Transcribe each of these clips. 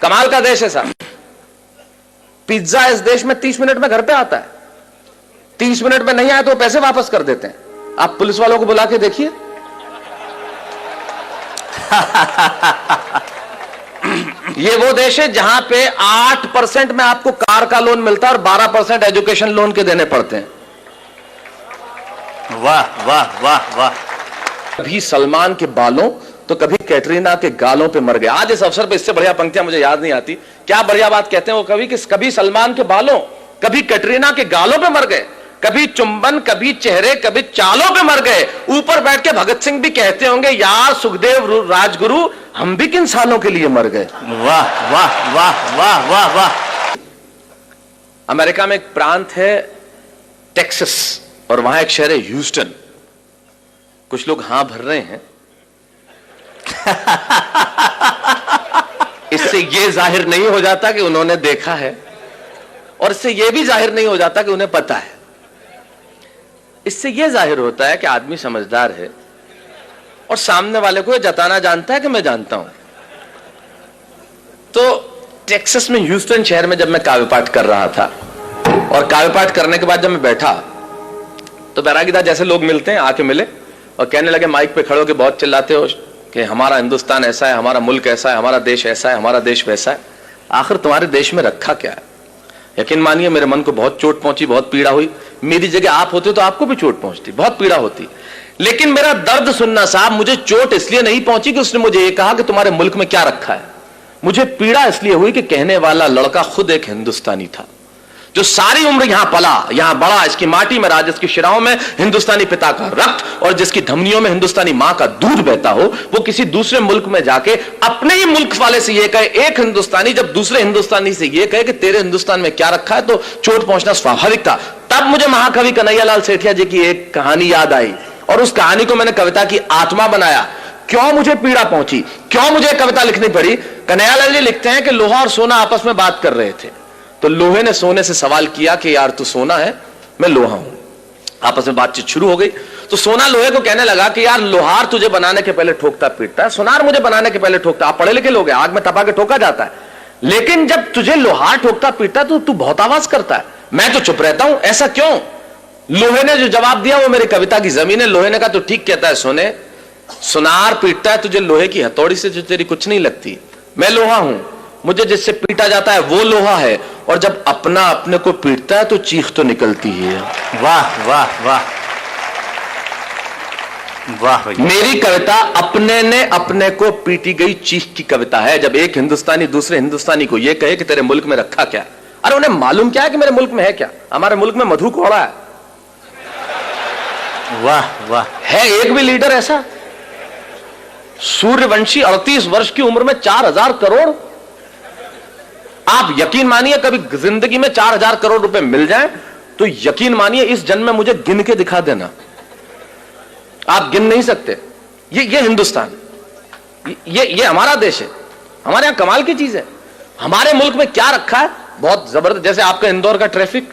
कमाल का देश है साहब। पिज्जा इस देश में 30 मिनट में घर पे आता है। 30 मिनट में नहीं आए तो पैसे वापस कर देते हैं। आप पुलिस वालों को बुला के देखिए। ये वो देश है जहां पे 8% में आपको कार का लोन मिलता है और 12% एजुकेशन लोन के देने पड़ते हैं। वाह वाह वाह वाह। कभी सलमान के बालों तो कभी कैटरीना के गालों पे मर गए। आज इस अवसर पे इससे बढ़िया पंक्तियां मुझे याद नहीं आती। क्या बढ़िया बात कहते हैं वो कवि कि कभी सलमान के बालों कभी कैटरीना के गालों पे मर गए, कभी चुंबन कभी चेहरे कभी चालों पे मर गए। ऊपर बैठ के भगत सिंह भी कहते होंगे यार सुखदेव राजगुरु हम भी किन सालों के लिए मर गए। वाह वाह वाह वाह वाह वाह। अमेरिका में एक प्रांत है टेक्सास और वहां एक शहर है ह्यूस्टन। कुछ लोग हां भर रहे हैं। इससे यह जाहिर नहीं हो जाता कि उन्होंने देखा है और इससे यह भी जाहिर नहीं हो जाता कि उन्हें पता है। इससे यह जाहिर होता है कि आदमी समझदार है और सामने वाले को यह जताना जानता है कि मैं जानता हूं। तो टेक्सास में ह्यूस्टन शहर में जब मैं काव्य पाठ कर रहा था और काव्य पाठ करने के बाद जब मैं बैठा तो बैरागीदार जैसे लोग मिलते हैं आके मिले और कहने लगे माइक पे खड़े होकर बहुत चिल्लाते हो कि हमारा हिंदुस्तान ऐसा है, हमारा मुल्क ऐसा है, हमारा देश ऐसा है, हमारा देश वैसा है। आखिर तुम्हारे देश में रखा क्या है? यकीन मानिए मेरे मन को बहुत चोट पहुंची, बहुत पीड़ा हुई। मेरी जगह आप होते तो आपको भी चोट पहुंचती, बहुत पीड़ा होती। लेकिन मेरा दर्द सुनना साहब, मुझे चोट इसलिए नहीं पहुंची कि उसने मुझे ये कहा कि तुम्हारे मुल्क में क्या रखा है। मुझे पीड़ा इसलिए हुई कि कहने वाला लड़का खुद एक हिंदुस्तानी था जो सारी उम्र यहां पला, यहां बड़ा, इसकी माटी में राज, इसकी शिराओं में हिंदुस्तानी पिता का रक्त और जिसकी धमनियों में हिंदुस्तानी मां का दूध बहता हो, वो किसी दूसरे मुल्क में जाके अपने ही मुल्क वाले से ये कहे, एक हिंदुस्तानी जब दूसरे हिंदुस्तानी से ये कहे कि तेरे हिंदुस्तान में क्या रखा है, तो चोट पहुंचना स्वाभाविक था। तब मुझे महाकवि कन्हैयालाल सेठिया जी की एक कहानी याद आई और उस कहानी को मैंने कविता की आत्मा बनाया। क्यों मुझे पीड़ा पहुंची, क्यों मुझे कविता लिखनी पड़ी? कन्हैयालाल जी लिखते हैं कि लोहा और सोना आपस में बात कर रहे थे, तो लोहे ने सोने से सवाल किया कि यार तू सोना है, मैं लोहा हूं। आपस में बातचीत शुरू हो गई तो सोना लोहे को कहने लगा कि यार लोहार तुझे बनाने के पहले ठोकता पीटता है, सुनार मुझे बनाने के पहले ठोकता। आप पढ़े लिखे लोग हैं, आग में तपा के ठोका जाता है, लेकिन जब तुझे लोहार ठोकता पीटता तो तू बहुत आवाज करता है, मैं तो चुप रहता हूं, ऐसा क्यों? लोहे ने जो जवाब दिया वो मेरी कविता की जमीन है। लोहे ने कहा तो ठीक कहता है सोने, सुनार पीटता है तुझे लोहे की हथौड़ी से जो तेरी कुछ नहीं लगती, मैं लोहा हूं, मुझे जिससे पीटा जाता है वो लोहा है, और जब अपना अपने को पीटता है तो चीख तो निकलती है। वाह वाह वाह वाह। मेरी कविता अपने ने अपने को पीटी गई चीख की कविता है। जब एक हिंदुस्तानी दूसरे हिंदुस्तानी को यह कहे कि तेरे मुल्क में रखा क्या है, अरे उन्हें मालूम क्या है कि मेरे मुल्क में है क्या? हमारे मुल्क में मधु कोड़ा है। वाह वाह। है एक भी लीडर ऐसा? सूर्यवंशी 38 वर्ष की उम्र में 4000 करोड़। आप यकीन मानिए कभी जिंदगी में 4000 करोड़ रुपए मिल जाए तो यकीन मानिए इस जन्म में मुझे गिन के दिखा देना, आप गिन नहीं सकते। ये हिंदुस्तान, ये हमारा देश है, हमारे यहां कमाल की चीज है। हमारे मुल्क में क्या रखा है, बहुत जबरदस्त। जैसे आपका इंदौर का ट्रैफिक,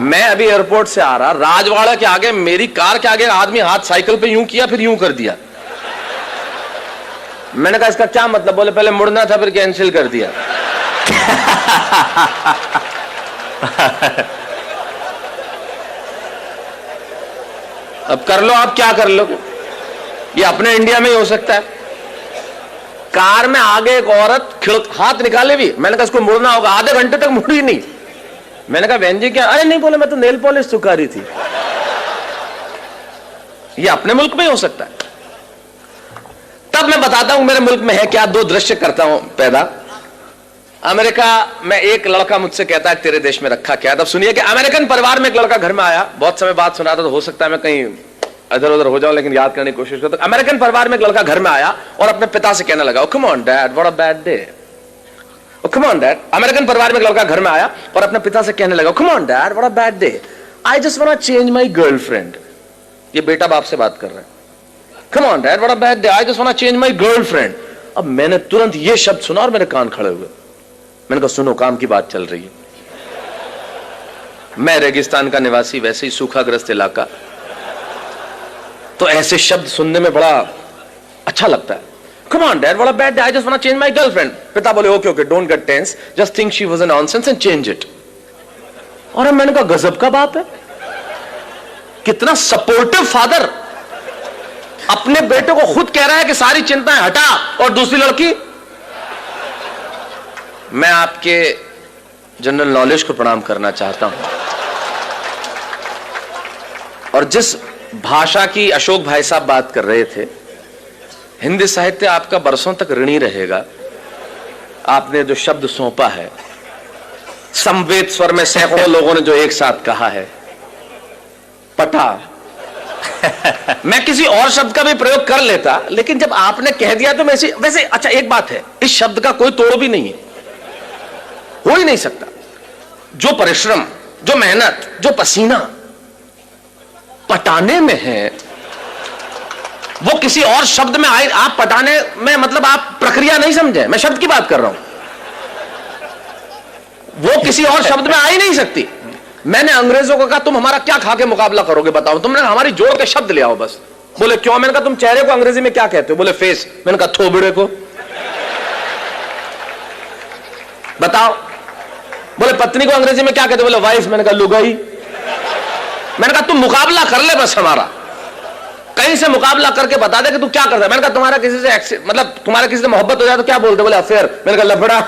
मैं अभी एयरपोर्ट से आ रहा, राजवाड़ा के आगे मेरी कार के आगे आदमी हाथ साइकिल पे यूं किया फिर यूं कर दिया। मैंने कहा इसका क्या मतलब? बोले पहले मुड़ना था फिर कैंसिल कर दिया। अब कर लो, आप क्या कर लो, ये अपने इंडिया में ही हो सकता है। कार में आगे एक औरत हाथ निकाले भी, मैंने कहा इसको मुड़ना होगा, आधे घंटे तक मुड़ी नहीं। मैंने कहा बहन जी क्या? अरे नहीं, बोले मैं तो नेल पॉलिश सुखा रही थी। ये अपने मुल्क में ही हो सकता है। तब मैं बताता हूं मेरे मुल्क में है क्या। दो दृश्य करता हूं पैदा। अमेरिका में एक लड़का मुझसे कहता है तेरे देश में रखा क्या है? तब सुनिए कि अमेरिकन परिवार में एक लड़का घर में आया, बहुत समय बाद सुना था तो हो सकता है मैं कहीं इधर उधर हो जाऊं, लेकिन याद करने की कोशिश करता। अमेरिकन परिवार में एक लड़का घर में आया और अपने पिता से कहने लगा, come on dad what a bad day. Come on dad. American परिवार में एक लड़का घर में आया और अपने पिता से कहने लगा, come on dad what a bad day, I just want to change my girlfriend. ये बेटा बाप से बात कर रहा है। Come on dad, what a bad day, I just want to change my girlfriend। अब मैंने तुरंत ये शब्द सुना और मेरे कान खड़े हुए। मैंने कहा सुनो, काम की बात चल रही है। मैं रेगिस्तान का निवासी, वैसे ही सूखाग्रस्त इलाका, तो ऐसे शब्द सुनने में बड़ा अच्छा लगता है। Come on, Dad, what a bad day. I just want to change my girlfriend. पिता बोले, okay, okay, don't get tense. Just think she was a nonsense and change it. और मैंने कहा गजब का बाप है, कितना सपोर्टिव फादर, अपने बेटे को खुद कह रहा है कि सारी चिंताएं हटा, और दूसरी लड़की। मैं आपके जनरल नॉलेज को प्रणाम करना चाहता हूं, और जिस भाषा की अशोक भाई साहब बात कर रहे थे, हिंदी साहित्य आपका बरसों तक ऋणी रहेगा। आपने जो शब्द सौंपा है, समवेत स्वर में सैकड़ों लोगों ने जो एक साथ कहा है, पटा। मैं किसी और शब्द का भी प्रयोग कर लेता, लेकिन जब आपने कह दिया तो वैसे अच्छा एक बात है, इस शब्द का कोई तोड़ भी नहीं है, हो ही नहीं सकता। जो परिश्रम, जो मेहनत, जो पसीना पटाने में है, वो किसी और शब्द में आए। आप पटाने में मतलब आप प्रक्रिया नहीं समझे, मैं शब्द की बात कर रहा हूं, वो किसी और शब्द में आ ही नहीं सकती। मैंने अंग्रेजों को कहा तुम हमारा क्या खा के मुकाबला करोगे बताओ, तुमने हमारी जोड़ के शब्द ले आओ बस। बोले क्यों? मैंने कहा तुम चेहरे को अंग्रेजी में क्या कहते हो? बोले फेस। मैंने कहा थोबड़े को बताओ। बोले पत्नी को अंग्रेजी में क्या कहते हो? बोले वाइफ। मैंने कहा लुगाई। मैंने कहा तुम मुकाबला कर ले बस हमारा, कहीं से मुकाबला करके बता दे कि तू क्या करता है। मैंने कहा तुम्हारा किसी से मतलब तुम्हारा किसी से मोहब्बत हो जाए तो क्या बोलते? बोले अफेयर। मैंने कहा लफड़ा।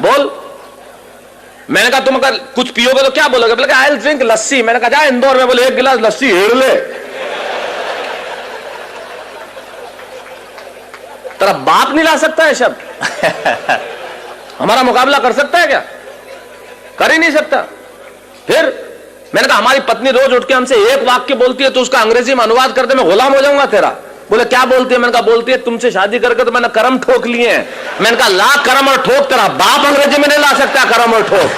बोल। मैंने कहा तुम अगर कुछ पियोगे तो क्या बोलोगे? बोले आई विल ड्रिंक लस्सी। मैंने कहा जा इंदौर में बोले 1 गिलास लस्सी हेड़ ले। तेरा बाप नहीं ला सकता है शब्द, हमारा मुकाबला कर सकता है क्या? कर ही नहीं सकता। फिर मैंने कहा हमारी पत्नी रोज उठ के हमसे एक वाक्य बोलती है तो उसका अंग्रेजी में अनुवाद करते मैं गुलाम हो जाऊंगा तेरा। बोले क्या बोलती है? मैंने कहा बोलती है तुमसे शादी करके तो मैंने करम ठोक लिए हैं। मैंने कहा ला करम और ठोक, तेरा बाप अंग्रेजी में नहीं ला सकता करम और ठोक।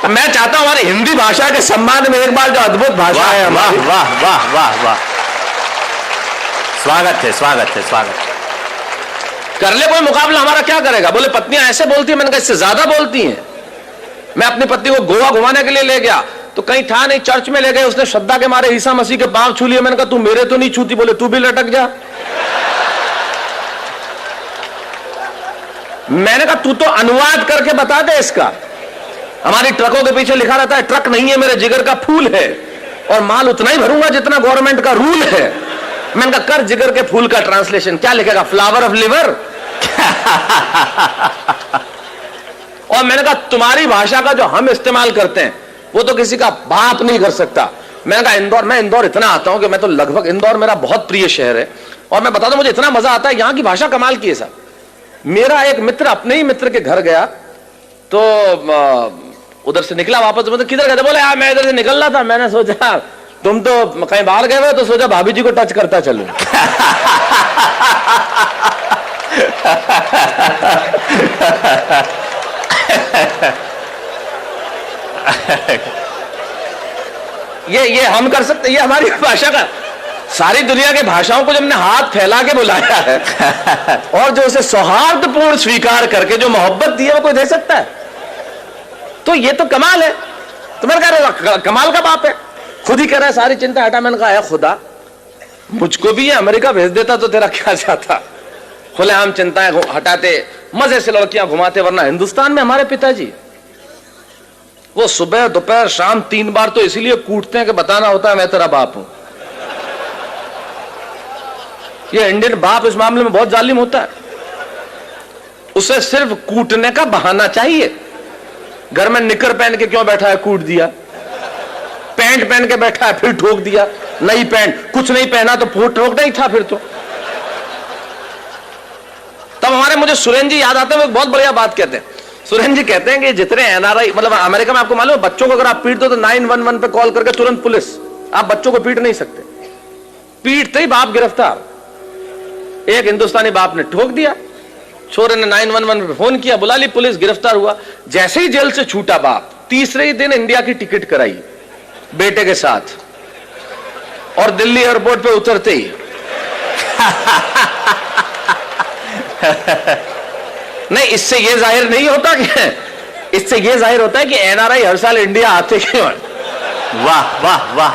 मैं चाहता हूं हमारी हिंदी भाषा के सम्मान में एक बार जो अद्भुत भाषा है हमारी। वाह वाह वाह वाह, स्वागत है स्वागत है स्वागत। कर ले कोई मुकाबला, हमारा क्या करेगा? बोले पत्नियां ऐसे बोलती है। मैंने कहा इससे ज्यादा बोलती हैं। मैं अपनी पत्नी को गोवा घुमाने के लिए ले गया तो कहीं था नहीं, चर्च में ले गए, उसने श्रद्धा के मारे ईसा मसीह के पांव छू लिए। मैंने कहा तू मेरे तो नहीं छूती। बोले तू भी लटक जा। मैंने कहा तू तो अनुवाद करके बता दे इसका। हमारी ट्रकों के पीछे लिखा रहता है ट्रक नहीं है मेरे जिगर का फूल है, और माल उतना ही भरूंगा जितना गवर्नमेंट का रूल है। मैंने कहा कर जिगर के फूल का ट्रांसलेशन, क्या लिखेगा? Flower of liver. और मैंने कहा तुम्हारी भाषा का जो हम इस्तेमाल करते हैं वो तो किसी का बाप नहीं कर सकता। मैंने कहा इंदौर, मैं इंदौर इतना आता हूं कि मैं तो लगभग, इंदौर मेरा बहुत प्रिय शहर है, और मैं बता दूं मुझे इतना मजा आता है, यहां की भाषा कमाल की है साहब। मेरा एक मित्र अपने ही मित्र के घर गया तो उधर से निकला वापस, मतलब किधर गए? बोले यार मैं इधर से निकल रहा था, मैंने सोचा तुम तो कहीं बाहर गए हुए तो सोचा भाभी जी को टच करता चलूं। ये हम कर सकते, ये हमारी भाषा का। सारी दुनिया के भाषाओं को जब हमने हाथ फैला के बुलाया है और जो उसे सौहार्दपूर्ण स्वीकार करके जो मोहब्बत दी है वो कोई दे सकता है? तो ये तो कमाल है। तो मैंने कहा कमाल का बाप है, खुद ही कह रहा है सारी चिंता हटा। मैंने कहा है खुदा मुझको भी ये अमेरिका भेज देता तो तेरा क्या जाता। खुलेआम चिंताएं हटाते, मजे से लड़कियां घुमाते, वरना हिंदुस्तान में हमारे पिताजी वो सुबह दोपहर शाम 3 बार तो इसीलिए कूटते हैं कि बताना होता है मैं तेरा बाप हूं। ये इंडियन बाप इस मामले में बहुत जालिम होता है, उसे सिर्फ कूटने का बहाना चाहिए। घर में निकर पहन के क्यों बैठा है? कूट दिया। पैंट पहन के बैठा है, फिर ठोक दिया। नई पैंट, कुछ नहीं पहना तो ठोकना ही था फिर तो। तब हमारे मुझे सुरेन जी याद आते हैं, वो बहुत बढ़िया बात कहते हैं। सुरेन जी कहते हैं कि जितने एनआरआई, मतलब अमेरिका में आपको मालूम है बच्चों को अगर आप पीट दो तो 911 पे कॉल करके तुरंत पुलिस। आप बच्चों को पीट नहीं सकते, पीटते ही बाप गिरफ्तार। एक हिंदुस्तानी बाप ने ठोक दिया, छोरे ने 911 पे फोन किया, बुला ली पुलिस, गिरफ्तार हुआ। जैसे ही जेल से छूटा बाप, तीसरे ही दिन इंडिया की टिकट कराई बेटे के साथ, और दिल्ली एयरपोर्ट पे उतरते ही नहीं, इससे यह जाहिर नहीं होता कि, इससे यह जाहिर होता है कि एनआरआई हर साल इंडिया आते क्यों हैं। वाह वाह वाह।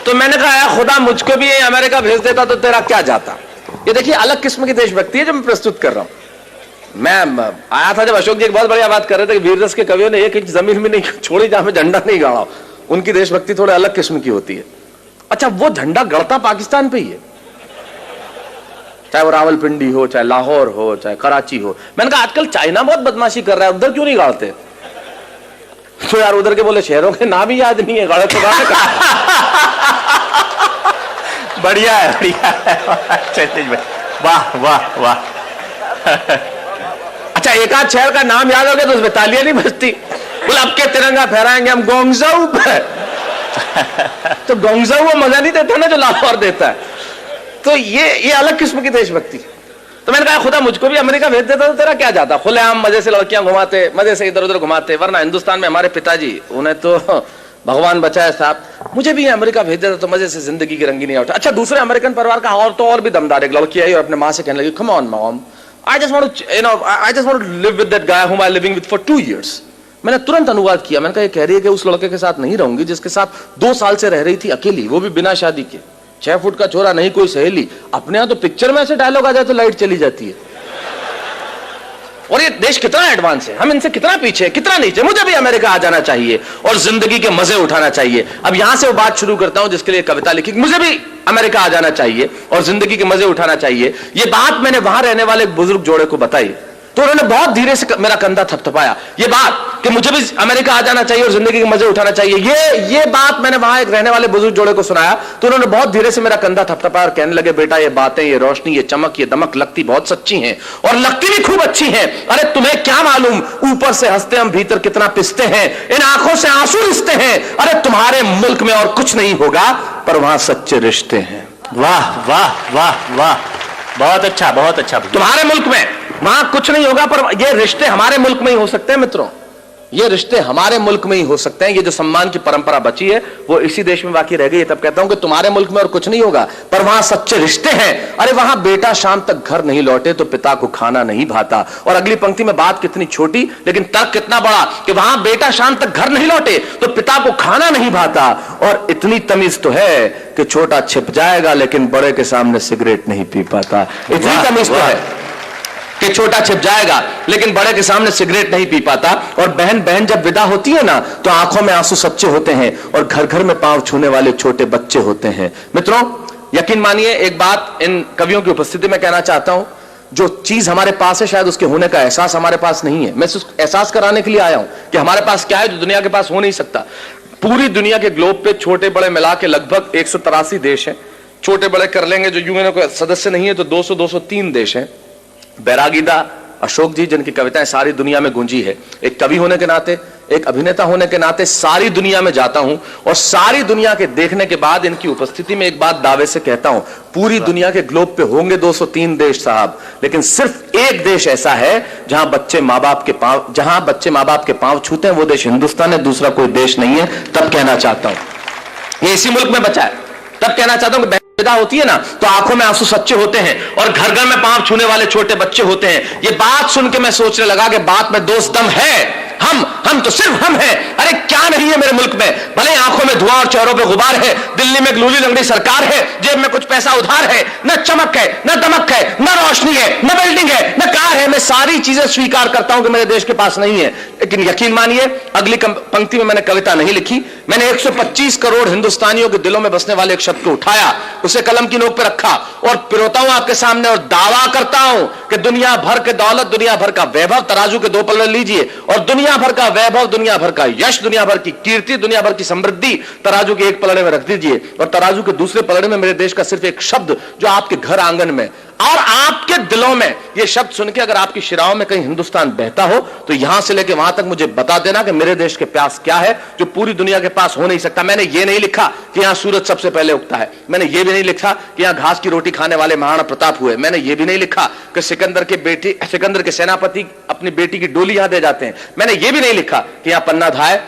तो मैंने कहा यार खुदा मुझको भी अमेरिका भेज देता तो तेरा क्या जाता। ये देखिए अलग किस्म की देशभक्ति है जो मैं प्रस्तुत कर रहा हूं। मैं आया था जब अशोक जी एक बहुत बढ़िया बात कर रहे थे कि वीररस के कवियों ने एक इंच जमीन में नहीं छोड़ी जहां पे झंडा नहीं गाड़ा। उनकी देशभक्ति थोड़े अलग किस्म की होती है। अच्छा, वो झंडा गड़ता पाकिस्तान पे ही है, चाहे वो रावलपिंडी हो, चाहे लाहौर हो, चाहे कराची हो। मैंने कहा आजकल चाइना बहुत बदमाशी कर रहा है, उधर क्यों नहीं गाड़ते? तो यार उधर के बोले शहरों के नाम ही याद नहीं है, गाड़े तो गाड़े का। बढ़िया है, बढ़िया है। वाह वाह वाह। अच्छा, एक आध शहर का नाम याद हो गया तो उसमें तालियां नहीं बजती। बोले अब के तिरंगा फहराएंगे हम गोंगजाऊ पे। तो गोंगजाऊ वो मजा नहीं देता ना जो लाहौर देता है। तो ये अलग किस्म की देशभक्ति। तो मैंने कहा खुदा मुझको भी अमेरिका भेज देता तो तेरा क्या जाता। खुलेआम मजे से लड़कियां घुमाते, मजे से इधर उधर घुमाते। वरना हिंदुस्तान में हमारे पिताजी, उन्हें तो भगवान बचाए साहब, मुझे भी अमेरिका भेज देता तो मजे से जिंदगी की रंगीनी उठा। अच्छा, दूसरे अमेरिकन परिवार का और भी दमदार एक लड़की आई और अपने माँ से कहने लगी, come on mom, I just want to live with that guy whom I'm living with for 2 years. मैंने तुरंत अनुवाद किया। मैंने कहा ये कह रही है कि उस लड़के के साथ नहीं रहूंगी जिसके साथ 2 साल से रह रही थी अकेली, वो भी बिना शादी के। 6 फुट का छोरा, नहीं कोई सहेली। अपने यहाँ तो पिक्चर में ऐसे डायलॉग आ जाए तो लाइट चली जाती है। और ये देश कितना एडवांस है, हम इनसे कितना पीछे, कितना नीचे। मुझे भी अमेरिका आ जाना चाहिए और जिंदगी के मजे उठाना चाहिए। अब यहां से वो बात शुरू करता हूं जिसके लिए कविता लिखी। मुझे भी अमेरिका आ जाना चाहिए और जिंदगी के मजे उठाना चाहिए। ये बात मैंने वहां रहने वाले एक बुजुर्ग जोड़े को बताई तो उन्होंने बहुत धीरे से मेरा कंधा थपथपाया। ये बात कि मुझे भी अमेरिका आ जाना चाहिए और जिंदगी के मजे उठाना चाहिए, ये बात मैंने वहां एक रहने वाले बुजुर्ग जोड़े को सुनाया तो उन्होंने बहुत धीरे से मेरा कंधा थपथपाया और कहने लगे, बेटा ये बातें, ये रोशनी, ये चमक, ये दमक लगती बहुत सच्ची हैं और लगती भी खूब अच्छी हैं। अरे तुम्हें क्या मालूम, ऊपर से हंसते हम भीतर कितना पिसते हैं, इन आंखों से आंसू रिश्ते हैं। अरे तुम्हारे मुल्क में और कुछ नहीं होगा पर वहां सच्चे रिश्ते हैं। वाह वाह वाह वाह, बहुत अच्छा, बहुत अच्छा। तुम्हारे मुल्क में वहां कुछ नहीं होगा पर ये रिश्ते हमारे मुल्क में ही हो सकते हैं मित्रों, ये रिश्ते हमारे मुल्क में ही हो सकते हैं। ये जो सम्मान की परंपरा बची है वो इसी देश में बाकी रह गई है। तब कहता हूं कि तुम्हारे मुल्क में और कुछ नहीं होगा पर वहां सच्चे रिश्ते हैं। अरे वहां बेटा शाम तक घर नहीं लौटे तो पिता को खाना नहीं भाता। और अगली पंक्ति में बात कितनी छोटी लेकिन तर्क कितना बड़ा कि वहां बेटा शाम तक घर नहीं लौटे तो पिता को खाना नहीं भाता। और इतनी तमीज तो है कि छोटा छिप जाएगा लेकिन बड़े के सामने सिगरेट नहीं पी पाता। इतनी तमीज तो है कि छोटा छिप जाएगा लेकिन बड़े के सामने सिगरेट नहीं पी पाता। और बहन जब विदा होती है ना तो आंखों में आंसू सच्चे होते हैं और घर घर में पांव छूने वाले छोटे बच्चे होते हैं। मित्रों यकीन मानिए एक बात इन कवियों की उपस्थिति में कहना चाहता हूं, जो चीज हमारे पास है शायद उसके होने का एहसास हमारे पास नहीं है। मैं सिर्फ एहसास कराने के लिए आया हूं कि हमारे पास क्या है जो दुनिया के पास हो नहीं सकता। पूरी दुनिया के ग्लोब पे छोटे बड़े मिला के लगभग 183 देश हैं। छोटे बड़े कर लेंगे जो यूएन के सदस्य नहीं है तो 203 देश हैं। बैरागीदा अशोक जी जिनकी कविताएं सारी दुनिया में गूंजी है, एक कवि होने के नाते, एक अभिनेता होने के नाते सारी दुनिया में जाता हूं और सारी दुनिया के देखने के बाद इनकी उपस्थिति में एक बात दावे से कहता हूं, पूरी दुनिया के ग्लोब पे होंगे 203 देश साहब, लेकिन सिर्फ एक देश ऐसा है जहां बच्चे माँ बाप के पांव छूते हैं, वो देश हिंदुस्तान है, दूसरा कोई देश नहीं है। तब कहना चाहता हूं ये इसी मुल्क में बचा है। तब कहना चाहता हूं विदा होती है ना तो आंखों में आंसू सच्चे होते हैं और घर घर में पांव छूने वाले छोटे बच्चे होते हैं। ये बात सुन के मैं सोचने लगा कि बात में दोस्त दम है, हम तो सिर्फ हम हैं। अरे क्या नहीं है मेरे मुल्क में, भले आंखों में धुआं और चेहरों पे गुबार है, दिल्ली में ग्लूली लंगड़ी सरकार है, जेब में कुछ पैसा उधार है, न चमक है, न दमक है, न रोशनी है, न बिल्डिंग है, न कार है। मैं सारी चीजें स्वीकार करता हूं कि मेरे देश के पास नहीं है, लेकिन यकीन मानिए अगली पंक्ति में मैंने कविता नहीं लिखी। मैंने 125 करोड़ हिंदुस्तानियों के दिलों में बसने वाले एक शब्द को उठाया, उसे कलम की नोक पे रखा और पिरोता हूं आपके सामने और दावा करता हूं कि दुनिया भर के दौलत, दुनिया भर का वैभव तराजू के 2 पलड़े लीजिए और दुनिया भर का वैभव, दुनिया भर का यश, दुनिया भर की कीर्ति, दुनिया भर की समृद्धि तराजू के एक पलड़े में रख दीजिए और तराजू के दूसरे पलड़े में मेरे देश का सिर्फ एक शब्द जो आपके घर आंगन में और आपके दिलों में, ये शब्द सुन के अगर आपकी शिराओं में कहीं हिंदुस्तान बहता हो तो यहां से लेकर वहां तक मुझे बता देना कि मेरे देश के प्यास क्या है जो पूरी दुनिया के पास हो नहीं सकता। मैंने ये नहीं लिखा कि यहां सूरज सबसे पहले उगता है, मैंने ये भी नहीं लिखा कि यहां घास की रोटी खाने वाले महाराणा प्रताप हुए, मैंने ये भी नहीं लिखा कि सिकंदर के सेनापति अपनी बेटी की डोली यहां दे जाते हैं, मैंने ये भी नहीं लिखा कि यहां पन्ना धाय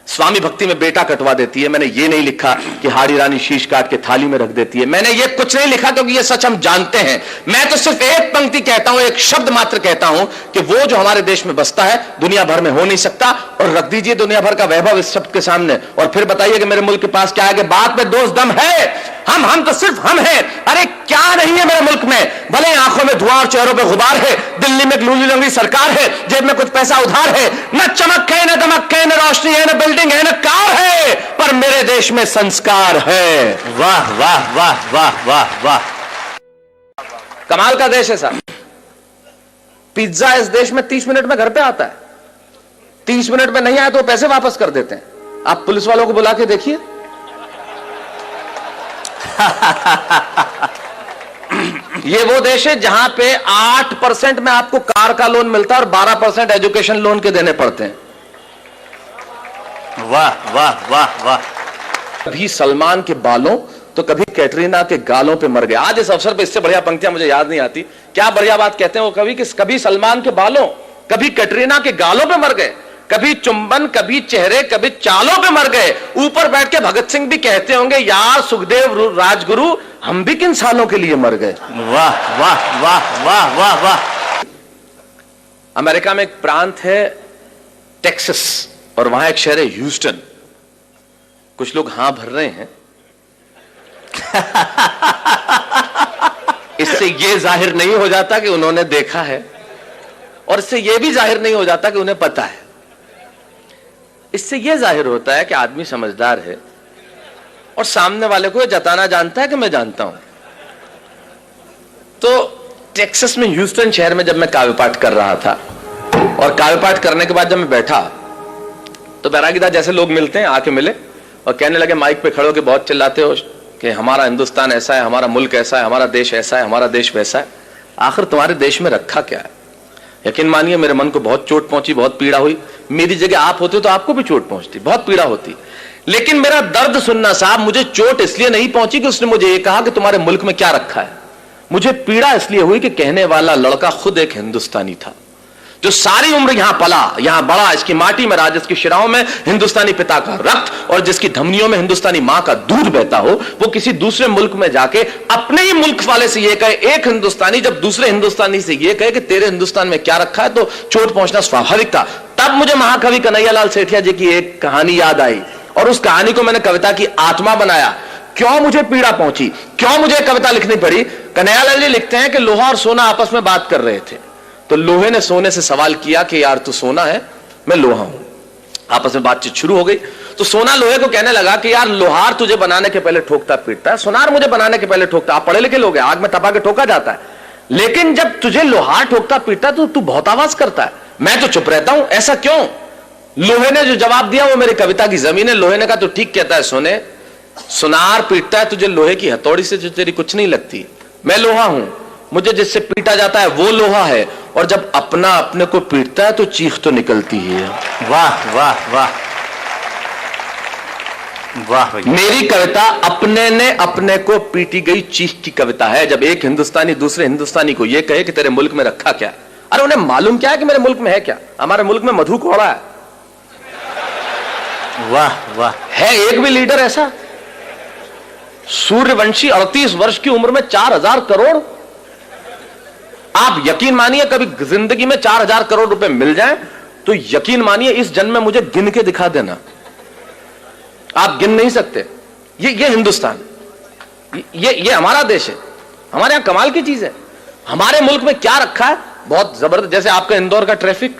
स्वामी भक्ति में बेटा कटवा देती है, मैंने ये नहीं लिखा कि हाड़ी रानी शीश काट के थाली में रख देती है, मैंने ये कुछ नहीं लिखा क्योंकि ये सच हम जानते हैं। मैं तो सिर्फ एक पंक्ति कहता हूं, एक शब्द मात्र कहता हूं कि वो जो हमारे देश में बसता है दुनिया भर में हो नहीं सकता और रख दीजिए दुनिया भर का वैभव इस शब्द के सामने और फिर बताइए कि मेरे मुल्क के पास क्या है। कि बात में दोस्त दम है, हम तो सिर्फ हम हैं। अरे क्या नहीं है मेरे मुल्क में? भले आंखों में धुआं और चेहरों पे गुबार है, दिल्ली में लूली लंगड़ी सरकार है, जेब में कुछ पैसा उधार है, न चमक है, न दमक है, न रोशनी है, न बिल्डिंग है, न कार है, पर मेरे देश में संस्कार है। वाह वाह वाह वाह वाह वाह। कमाल का देश है साहब। पिज्जा इस देश में 30 मिनट में घर पे आता है। 30 मिनट में नहीं आया तो पैसे वापस कर देते हैं। आप पुलिस वालों को बुला के देखिए। ये वो देश है जहां पे 8% में आपको कार का लोन मिलता है और 12% एजुकेशन लोन के देने पड़ते हैं। वाह वाह वाह वाह। कभी सलमान के बालों तो कभी कैटरीना के गालों पे मर गए। आज इस अवसर पे इससे बढ़िया पंक्तियां मुझे याद नहीं आती। क्या बढ़िया बात कहते हैं वो कवि कि कभी सलमान के बालों कभी कैटरीना के गालों पे मर गए, कभी चुंबन कभी चेहरे कभी चालों पे मर गए। ऊपर बैठ के भगत सिंह भी कहते होंगे यार सुखदेव राजगुरु हम भी किन सालों के लिए मर गए। वाह वाह वाह वाह वाह वाह। अमेरिका में एक प्रांत है टेक्सास और वहां एक शहर है ह्यूस्टन। कुछ लोग हां भर रहे हैं। इससे यह जाहिर नहीं हो जाता कि उन्होंने देखा है और इससे यह भी जाहिर नहीं हो जाता कि उन्हें पता है। इससे यह जाहिर होता है कि आदमी समझदार है और सामने वाले को यह जताना जानता है कि मैं जानता हूं। तो टेक्सास में ह्यूस्टन शहर में जब मैं काव्य पाठ कर रहा था और काव्य पाठ करने के बाद जब मैं बैठा तो बैरागीदार जैसे लोग मिलते हैं आके मिले और कहने लगे माइक पे खड़े होकर बहुत चिल्लाते हो कि हमारा हिंदुस्तान ऐसा है, हमारा मुल्क ऐसा है, हमारा देश ऐसा है, हमारा देश वैसा है। आखिर तुम्हारे देश में रखा क्या है? यकीन मानिए मेरे मन को बहुत चोट पहुंची, बहुत पीड़ा हुई। मेरी जगह आप होते तो आपको भी चोट पहुंचती, बहुत पीड़ा होती। लेकिन मेरा दर्द सुनना साहब, मुझे चोट इसलिए नहीं पहुंची कि उसने मुझे ये कहा कि तुम्हारे मुल्क में क्या रखा है। मुझे पीड़ा इसलिए हुई कि कहने वाला लड़का खुद एक हिंदुस्तानी था जो सारी उम्र यहां पला, यहां बड़ा, इसकी माटी में राज, इसकी शिराओं में हिंदुस्तानी पिता का रक्त और जिसकी धमनियों में हिंदुस्तानी मां का दूध बहता हो, वो किसी दूसरे मुल्क में जाके अपने ही मुल्क वाले से ये कहे, एक हिंदुस्तानी जब दूसरे हिंदुस्तानी से ये कहे कि तेरे हिंदुस्तान में क्या रखा है, तो चोट पहुंचना स्वाभाविक था। तब मुझे महाकवि कन्हैयालाल सेठिया जी की एक कहानी याद आई और उस कहानी को मैंने कविता की आत्मा बनाया। क्यों मुझे पीड़ा पहुंची, क्यों मुझे कविता लिखनी पड़ी? कन्हैयालाल जी लिखते हैं कि लोहा और सोना आपस में बात कर रहे थे, तो लोहे ने सोने से सवाल किया कि यार तू सोना है, मैं लोहा हूं। आपस में बातचीत शुरू हो गई तो सोना लोहे को कहने लगा कि यार लोहार तुझे बनाने के पहले ठोकता पीटता है, सोनार मुझे बनाने के पहले ठोकता। आप पढ़े लिखे लोग हैं, आग में तपा के ठोका जाता है, लेकिन जब तुझे लोहार ठोकता पीटता तो तू बहुत आवाज करता है, मैं तो चुप रहता हूं, ऐसा क्यों? लोहे ने जो जवाब दिया वो मेरी कविता की जमीन है। लोहे ने कहा तो ठीक कहता है सोने, सुनार पीटता है तुझे लोहे की हथौड़ी से जो तेरी कुछ नहीं लगती, मैं लोहा हूं, मुझे जिससे पीटा जाता है वो लोहा है, और जब अपना अपने को पीटता है तो चीख तो निकलती है। वाह वाह वाह वाह। मेरी कविता अपने ने अपने को पीटी गई चीख की कविता है। जब एक हिंदुस्तानी दूसरे हिंदुस्तानी को यह कहे कि तेरे मुल्क में रखा क्या, अरे उन्हें मालूम क्या है कि मेरे मुल्क में है क्या? हमारे मुल्क में मधु कोड़ा है। वाह वाह। है एक भी लीडर ऐसा? सूर्यवंशी 38 वर्ष की उम्र में 4000 करोड़। आप यकीन मानिए कभी जिंदगी में 4000 करोड़ रुपए मिल जाएं तो यकीन मानिए इस जन्म में मुझे गिन के दिखा देना, आप गिन नहीं सकते। ये हिंदुस्तान, ये हमारा देश है, हमारे यहां कमाल की चीज है। हमारे मुल्क में क्या रखा है, बहुत जबरदस्त। जैसे आपका इंदौर का ट्रैफिक,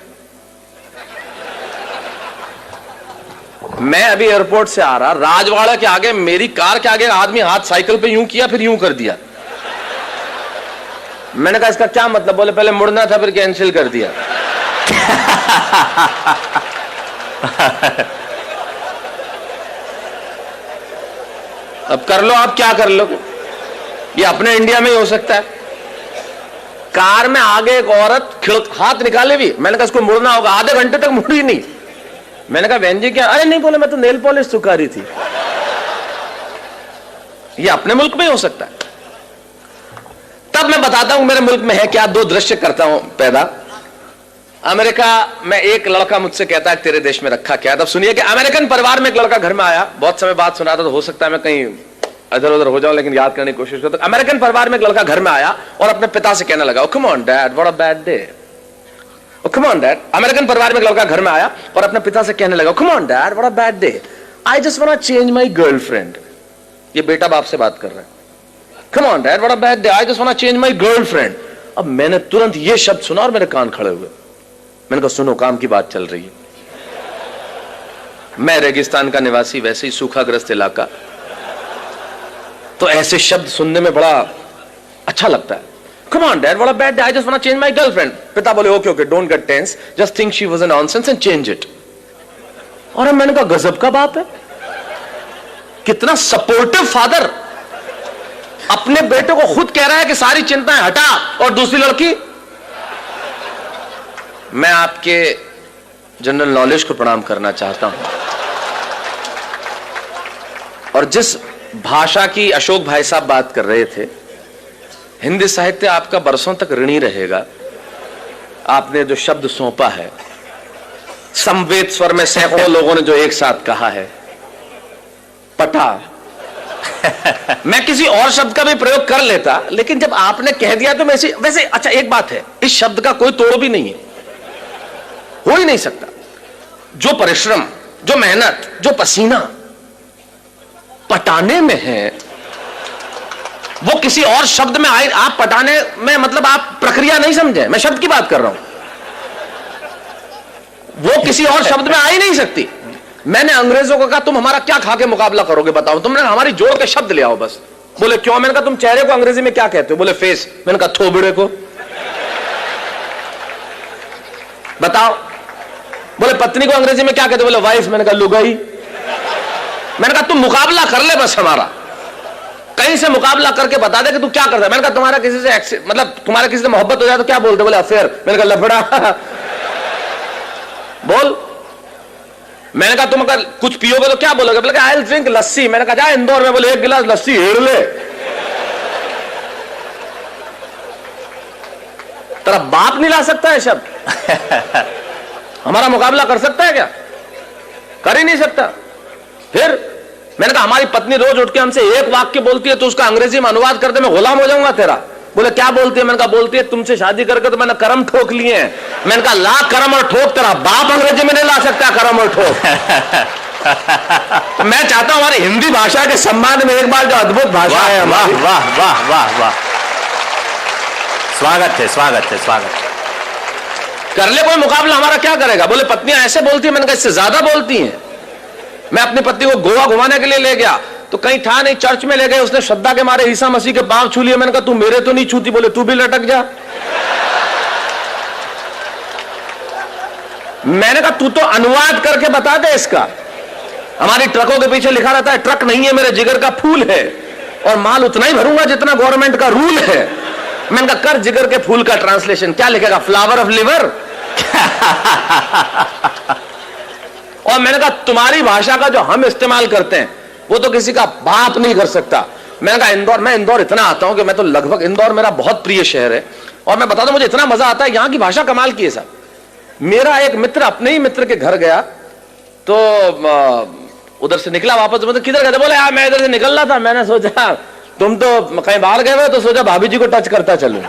मैं अभी एयरपोर्ट से आ रहा, राजवाड़ा के आगे मेरी कार के आगे आदमी हाथ साइकिल पे यूं किया फिर यूं कर दिया। मैंने कहा इसका क्या मतलब? बोले पहले मुड़ना था फिर कैंसिल कर दिया। अब कर लो, आप क्या कर लो, ये अपने इंडिया में ही हो सकता है। कार में आगे एक औरत हाथ निकाले भी, मैंने कहा इसको मुड़ना होगा, आधे घंटे तक मुड़ी नहीं। मैंने कहा बहन जी क्या? अरे नहीं, बोले मैं तो नेल पॉलिश सुखा रही थी। ये अपने मुल्क में ही हो सकता है। तब मैं बताता हूं मेरे मुल्क में है क्या। दो दृश्य करता हूं पैदा। अमेरिका में एक लड़का मुझसे कहता है तेरे देश में रखा क्या? तब सुनिए कि अमेरिकन परिवार में एक लड़का घर में आया, बहुत समय बाद सुना था तो हो सकता है मैं कहीं इधर उधर हो जाऊं, लेकिन याद करने की कोशिश करता। अमेरिकन परिवार में एक लड़का घर में आया और अपने पिता से कहने लगा, come on dad, what a bad day. Come on dad, American परिवार में एक लड़का घर में आया और अपने पिता से कहने लगा, come on dad, what a bad day, I just want to change my girlfriend. ये बेटा बाप से बात कर रहा है। Come on dad, what a bad day, I just want to change my girlfriend. अब मैंने तुरंत ये शब्द सुना और मेरे कान खड़े हुए। मैंने कहा, सुनो, काम की बात चल रही है। मैं रेगिस्तान का निवासी, वैसे ही सूखाग्रस्त इलाका, तो ऐसे शब्द सुनने में बड़ा अच्छा लगता है। Come on, Dad, what a bad day. I just want to change my girlfriend. पिता बोले, okay okay, don't get tense, just think she was a nonsense and change it. और मैंने कहा, गजब का बाप है, कितना सपोर्टिव फादर, अपने बेटे को खुद कह रहा है कि सारी चिंताएं हटा, और दूसरी लड़की। मैं आपके जनरल नॉलेज को प्रणाम करना चाहता हूं, और जिस भाषा की अशोक भाई साहब बात कर रहे थे, हिंदी साहित्य आपका बरसों तक ऋणी रहेगा। आपने जो शब्द सौंपा है, समवेत स्वर में सैकड़ों लोगों ने जो एक साथ कहा है, पटा। मैं किसी और शब्द का भी प्रयोग कर लेता, लेकिन जब आपने कह दिया तो वैसे अच्छा, एक बात है, इस शब्द का कोई तोड़ भी नहीं है, हो ही नहीं सकता। जो परिश्रम, जो मेहनत, जो पसीना पटाने में है, वो किसी और शब्द में आए। आप पटाने में मतलब आप प्रक्रिया नहीं समझे, मैं शब्द की बात कर रहा हूं, वो किसी और शब्द में आ ही नहीं सकती। मैंने अंग्रेजों को कहा, तुम हमारा क्या खा के मुकाबला करोगे बताओ, तुमने हमारी जोड़ के शब्द ले आओ बस। बोले क्यों? मैंने कहा, तुम चेहरे को अंग्रेजी में क्या कहते हो? बोले फेस। मैंने कहा, थोबड़े को बताओ। बोले पत्नी को अंग्रेजी में क्या कहते हो? बोले वाइफ। मैंने कहा, लुगाई। मैंने कहा, तुम मुकाबला कर ले बस हमारा, कहीं से मुकाबला करके बता दे कि तू क्या करता है। मैंने कहा, तुम्हारा किसी से मतलब तुम्हारा किसी से मोहब्बत हो जाए तो क्या बोलते? बोले अफेयर। मैंने कहा, लफड़ा। बोल। मैंने कहा, तुम अगर कुछ पियोगे तो क्या बोलोगे? बोले आई विल ड्रिंक लस्सी। मैंने कहा, जा इंदौर में बोले 1 गिलास लस्सी हेड़ ले। तेरा बाप नहीं ला सकता है शब्द, हमारा मुकाबला कर सकता है क्या? कर ही नहीं सकता। फिर मैंने कहा, हमारी पत्नी रोज उठ के हमसे एक वाक्य बोलती है तो उसका अंग्रेजी में अनुवाद करते मैं गुलाम हो जाऊंगा तेरा। बोले क्या बोलती है? मैंने कहा, बोलती है तुमसे शादी करके तो मैंने करम ठोक लिए हैं। मैंने कहा, ला करम और ठोक, तेरा बाप अंग्रेजी में नहीं ला सकता करम और ठोक। मैं चाहता हूं हमारी हिंदी भाषा के सम्मान में एक बार जो अद्भुत भाषा है, वाह वाह वाह वाह वाह, स्वागत है, स्वागत है, स्वागत कर ले कोई मुकाबला, हमारा क्या करेगा? बोले पत्नियां ऐसे बोलती है। मैंने कहा, इससे ज्यादा बोलती हैं। मैं अपनी पत्नी को गोवा घुमाने के लिए ले गया तो कहीं था नहीं, चर्च में ले गए, उसने श्रद्धा के मारे ईसा मसीह के पांव छू लिए। मैंने कहा, तू मेरे तो नहीं छूती। बोले तू भी लटक जा। मैंने कहा, तू तो अनुवाद करके बता दे इसका। हमारी ट्रकों के पीछे लिखा रहता है, ट्रक नहीं है मेरे जिगर का फूल है, और माल उतना ही भरूंगा जितना गवर्नमेंट का रूल है। मैंने कहा, कर जिगर के फूल का ट्रांसलेशन, क्या लिखेगा? Flower of liver. और मैंने कहा, तुम्हारी भाषा का जो हम इस्तेमाल करते हैं वो तो किसी का बाप नहीं कर सकता। मैंने कहा, इंदौर, मैं इंदौर इतना आता हूं कि मैं तो लगभग, इंदौर मेरा बहुत प्रिय शहर है, और मैं बता दूं मुझे इतना मजा आता है, यहां की भाषा कमाल की है साहब। मेरा एक मित्र अपने ही मित्र के घर गया तो उधर से निकला वापस, मतलब किधर गए? बोले यार मैं इधर से निकल रहा था, मैंने सोचा तुम तो कहीं बाहर गए हुए, तो सोचा भाभी जी को टच करता चलूं।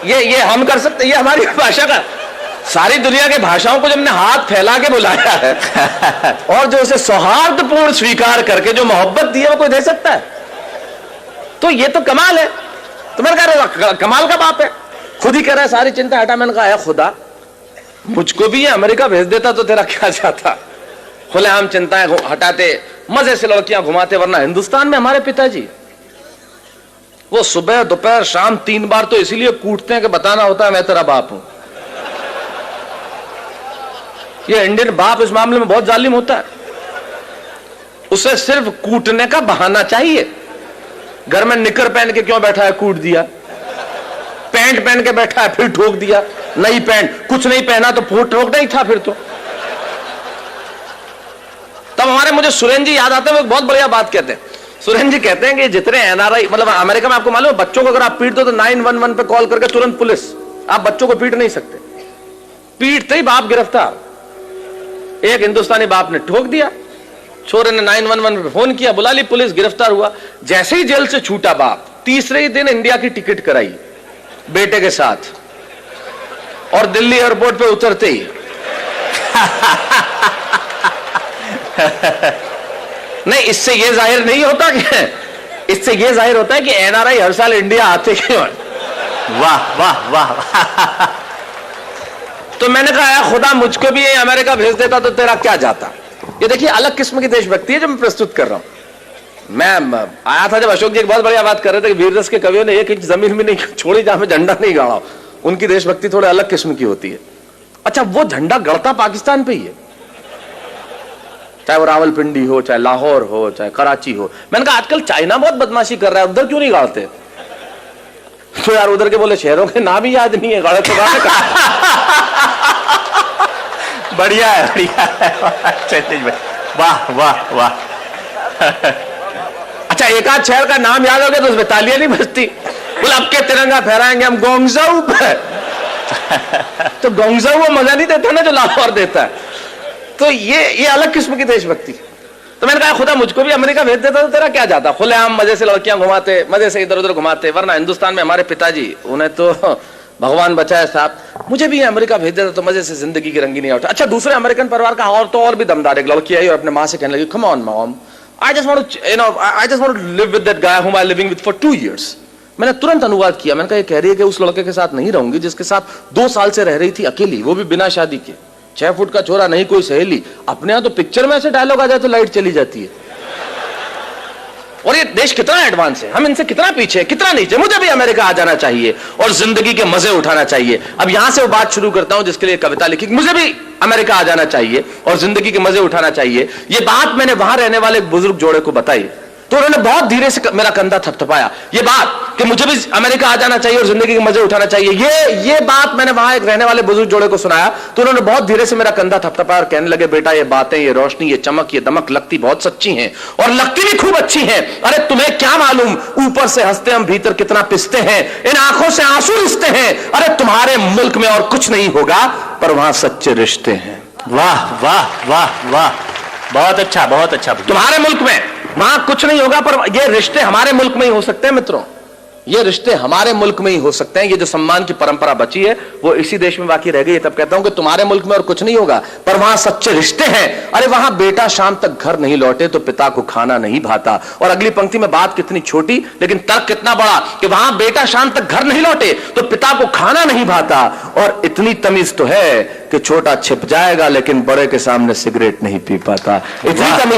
ये हम कर सकते, ये हमारी भाषा का। सारी दुनिया के भाषाओं को जब हमने हाथ फैला के बुलाया है और जो उसे सौहार्दपूर्ण स्वीकार करके जो मोहब्बत दी है वो कोई दे सकता है? तो ये तो कमाल है। तो मैंने कहा, कमाल का बाप है, खुद ही कह रहा है सारी चिंता हटा। मैंने कहा, है खुदा, मुझको भी ये अमेरिका भेज देता तो तेरा क्या जाता? खुलेआम चिंताएं हटाते, मजे से लड़कियां घुमाते। वरना हिंदुस्तान में हमारे पिताजी वो सुबह दोपहर शाम 3 बार तो इसीलिए कूटते हैं कि बताना होता है मैं तेरा बाप हूं। ये इंडियन बाप इस मामले में बहुत जालिम होता है, उसे सिर्फ कूटने का बहाना चाहिए। घर में निकर पहन के क्यों बैठा है? कूट दिया। पैंट पहन के बैठा है, फिर ठोक दिया। नई पैंट, कुछ नहीं पहना तो ठोकना ही था फिर तो। तब हमारे मुझे सुरेन जी याद आते हैं, वो बहुत बढ़िया बात कहते हैं। सुरेन जी कहते हैं कि जितने एनआरआई, मतलब अमेरिका में आपको मालूम है, बच्चों को अगर आप पीट दो तो 911 पे कॉल करके तुरंत पुलिस। आप बच्चों को पीट नहीं सकते, पीटते ही बाप गिरफ्तार। एक हिंदुस्तानी बाप ने ठोक दिया, छोरे ने 911 पे फोन किया, बुला ली पुलिस, गिरफ्तार हुआ। जैसे ही जेल से छूटा बाप, तीसरे ही दिन इंडिया की टिकट कराई बेटे के साथ, और दिल्ली एयरपोर्ट पे उतरते ही नहीं, इससे ये जाहिर नहीं होता कि इससे ये जाहिर होता है कि एनआरआई हर साल इंडिया आते क्यों हैं। वाह वाह वाह। तो मैंने कहा यार खुदा मुझको भी ये अमेरिका भेज देता तो तेरा क्या जाता। ये देखिए अलग किस्म की देशभक्ति है जो मैं प्रस्तुत कर रहा हूं। मैं आया था जब अशोक जी एक बहुत बढ़िया बात कर रहे थे कि वीर रस के कवियों ने एक इंच जमीन भी नहीं छोड़ी जहां पे झंडा नहीं गाड़ा। उनकी देशभक्ति थोड़े अलग किस्म की होती है। अच्छा, वो झंडा गड़ता पाकिस्तान पे ही है, चाहे वो रावलपिंडी हो, चाहे लाहौर हो, चाहे कराची हो। मैंने कहा आजकल चाइना बहुत बदमाशी कर रहा है, उधर क्यों नहीं गाड़ते? तो यार उधर के बोले शहरों के नाम ही याद नहीं है, गाड़े तो बढ़िया है, बढ़िया है क्षितिज भाई, वाह वाह वाह। अच्छा, एक आध शहर का नाम याद हो गया तो उसमें तालियां नहीं बजती। बोले अब के तिरंगा फहराएंगे हम गोंगजाऊ पे। तो गोंगजाऊ वो मजा नहीं देता ना जो लाहौर देता है। तो ये अलग किस्म की देशभक्ति। तो मैंने कहा खुदा मुझको भी अमेरिका भेज देता तो तेरा क्या जाता। खुलेआम मजे से लड़कियां घुमाते, मजे से इधर उधर घुमाते। वरना हिंदुस्तान में हमारे पिताजी, उन्हें तो भगवान बचाए साहब, मुझे भी अमेरिका भेज देता तो मजे से जिंदगी की रंगीनी उठा। अच्छा, दूसरे अमेरिकन परिवार का और भी दमदार एक लड़की आई और अपने माँ से कहने लगी, come on mom, I just want to live with that guy whom I living with for 2 years। मैंने तुरंत अनुवाद किया। मैंने कहा ये कह रही है कि उस लड़के के साथ नहीं रहूंगी जिसके साथ 2 साल से रह रही थी अकेली, वो भी बिना शादी के। 6 फुट का छोरा, नहीं कोई सहेली। अपने यहां तो पिक्चर में ऐसे डायलॉग आ जाए तो लाइट चली जाती है। और ये देश कितना एडवांस है, हम इनसे कितना पीछे, कितना नीचे। मुझे भी अमेरिका आ जाना चाहिए और जिंदगी के मजे उठाना चाहिए। अब यहां से वो बात शुरू करता हूं जिसके लिए कविता लिखी। मुझे भी अमेरिका आ जाना चाहिए और जिंदगी के मजे उठाना चाहिए। ये बात मैंने वहां रहने वाले एक बुजुर्ग जोड़े को बताई तो उन्होंने बहुत धीरे से मेरा कंधा थपथपाया। ये बात कि मुझे भी अमेरिका आ जाना चाहिए और जिंदगी के मजे उठाना चाहिए, ये बात मैंने वहां एक रहने वाले बुजुर्ग जोड़े को सुनाया तो उन्होंने बहुत धीरे से मेरा कंधा थपथपाया और कहने लगे, बेटा ये बातें, ये रोशनी, ये चमक, ये दमक लगती बहुत सच्ची हैं और लगती भी खूब अच्छी हैं। अरे तुम्हें क्या मालूम, ऊपर से हंसते हम भीतर कितना पिसते हैं, इन आंखों से आंसू रिश्ते हैं। अरे तुम्हारे मुल्क में और कुछ नहीं होगा पर वहां सच्चे रिश्ते हैं। वाह वाह वाह वाह, बहुत अच्छा, बहुत अच्छा। तुम्हारे मुल्क में वहां कुछ नहीं होगा पर ये रिश्ते हमारे मुल्क में ही हो सकते हैं मित्रों, ये रिश्ते हमारे मुल्क में ही हो सकते हैं। ये जो सम्मान की परंपरा बची है वो इसी देश में बाकी रह गई है। तब कहता हूं कि तुम्हारे मुल्क में और कुछ नहीं होगा पर वहां सच्चे रिश्ते हैं। अरे वहां बेटा शाम तक घर नहीं लौटे तो पिता को खाना नहीं भाता। और अगली पंक्ति में बात कितनी छोटी लेकिन तर्क कितना बड़ा कि वहां बेटा शाम तक घर नहीं लौटे तो पिता को खाना नहीं भाता। और इतनी तमीज तो है कि छोटा छिप जाएगा लेकिन बड़े के सामने सिगरेट नहीं पी पाता। इतनी तमीज